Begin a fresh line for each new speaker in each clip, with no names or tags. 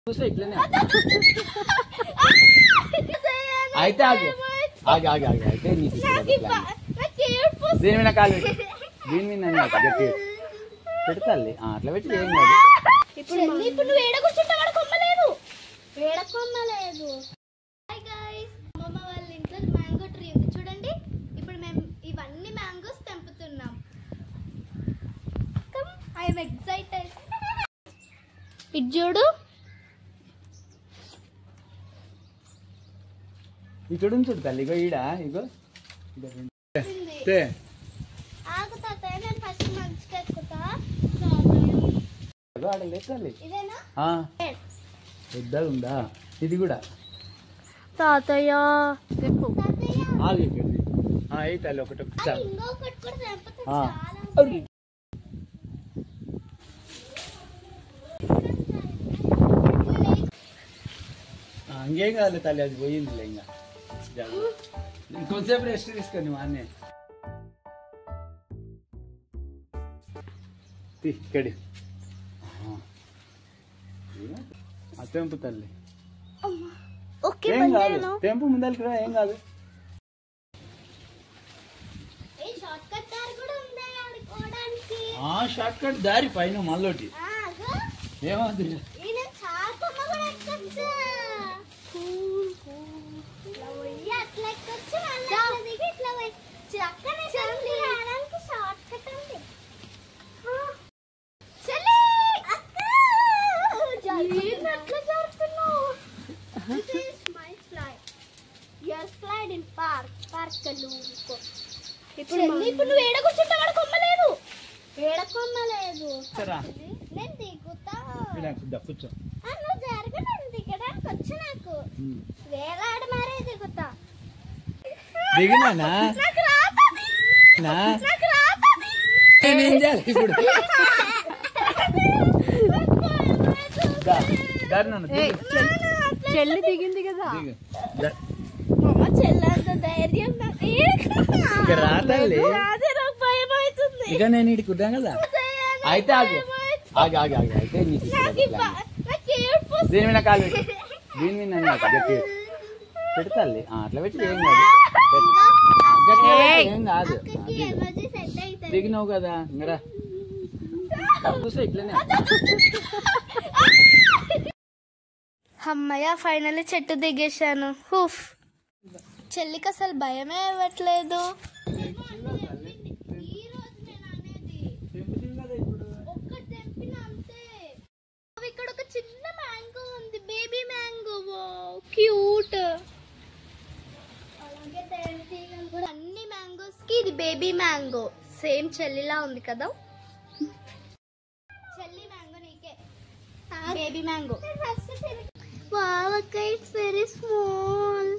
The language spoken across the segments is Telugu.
ఇట్లనే అయితే ఆగి ఆగి ఆగి ఆగి అయితే నీకు దీని మీద కాలు దీని మీద గట్టి పెడతాలి అట్లా పెట్టి ఏం కాదు.
ఇప్పుడు నువ్వు ఏడ కూర్చుంటా వాడు కొమ్మలేదు ఏడ కొమ్మలేదు. హాయ్ గైస్, అమ్మమ్మ వాళ్ళ ఇంట్లో మ్యాంగో ట్రీ ఉంది చూడండి. ఇప్పుడు మేము ఇవన్నీ మ్యాంగోస్ తెంపుతున్నాం. Come I am excited. ఇటు చూడు,
ఇక్కడ చూడు తల్లి. ఇగో ఈడ ఇగో
ఆగు తాతయ్య, నేను ఫస్ట్ మంచిగా ఎక్కుతా.
ఇదేనా పెద్దగా ఉందా ఇది కూడా
తాతయ్య
తల్లి ఒకటి
ఇంకొకటి కూడా తెంపుతా.
ఇంకేం కాదు తల్లి, అది పోయిందిలే. ఇంకా ఇంకొంచెంసేపు రెస్ట్ తీసుకొని అన్నీ ఇక్కడి తెంపు తల్లి. ఏం కాదు, తెంపు ముందరికి రా, ఏం కాదు. షార్ట్ కట్ దారి పైన మళ్ళోటి ఏమవుతుంది.
ఇప్పుడు నువ్వు ఏడ కూర్చుంటా వాడు కొమ్మలేదు ఏడ కొమ్మలేదు. నేను దిగుతా,
కూర్చో.
నువ్వు జరగ, నేను దిగడానికి వచ్చు. నాకు వేలాడి మరే దిగుతా.
దిగినా ఇప్పుడు
చెల్లి దిగింది కదా, చెల్లంత ధైర్యం
రాతల్లి.
భయం అవుతుంది.
ఇక నేను ఇటు కుట్టాం కదా. అయితే ఆగి ఆగి ఆగి ఆగి అయితే నీకు దీని మీద కాలు దీని మీద గట్టి పెడతాలి అట్లా పెట్టి ఏం కాదు. ఏం కాదు, దిగినావు కదా. ఇంకా చూసా ఇట్లనే.
అమ్మయ్య, ఫైనల్లీ చెట్టు దిగేశాను. హూఫ్. చెల్లికి అసలు భయమే ఇవ్వట్లేదు. ఇక్కడ ఒక చిన్న మ్యాంగో ఉంది, బేబీ మ్యాంగో, క్యూట్. అలాగే కూడా అన్ని మ్యాంగోస్ కి ఇది బేబీ మ్యాంగో. సేమ్ చెల్లిలా ఉంది కదా. చెల్లి మ్యాంగో నీకే, బేబీ మ్యాంగో. వావ్ అక్క, ఇట్స్ వెరీ స్మాల్.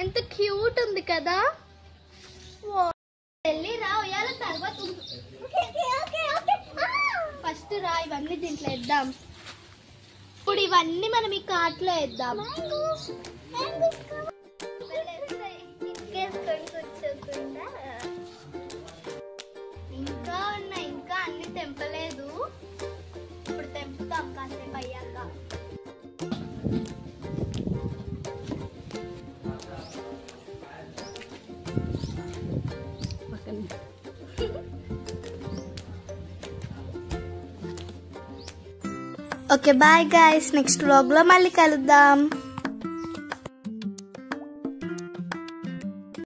ఎంత క్యూట్ ఉంది కదా. చెల్లి రా, ఉయ్యాల తర్వాత ఫస్ట్ రా, ఇవన్నీ దీంట్లో వేద్దాం. ఇప్పుడు ఇవన్నీ మనం ఈ కార్ట్లో వేద్దాం. ఇంకా ఉన్నాయి, ఇంకా అన్ని తెంపలేదు. ఇప్పుడు తెంపుతాం కాసేపు అయ్యాక. Okay bye guys, next vlog లో మళ్ళీ కలుద్దాం.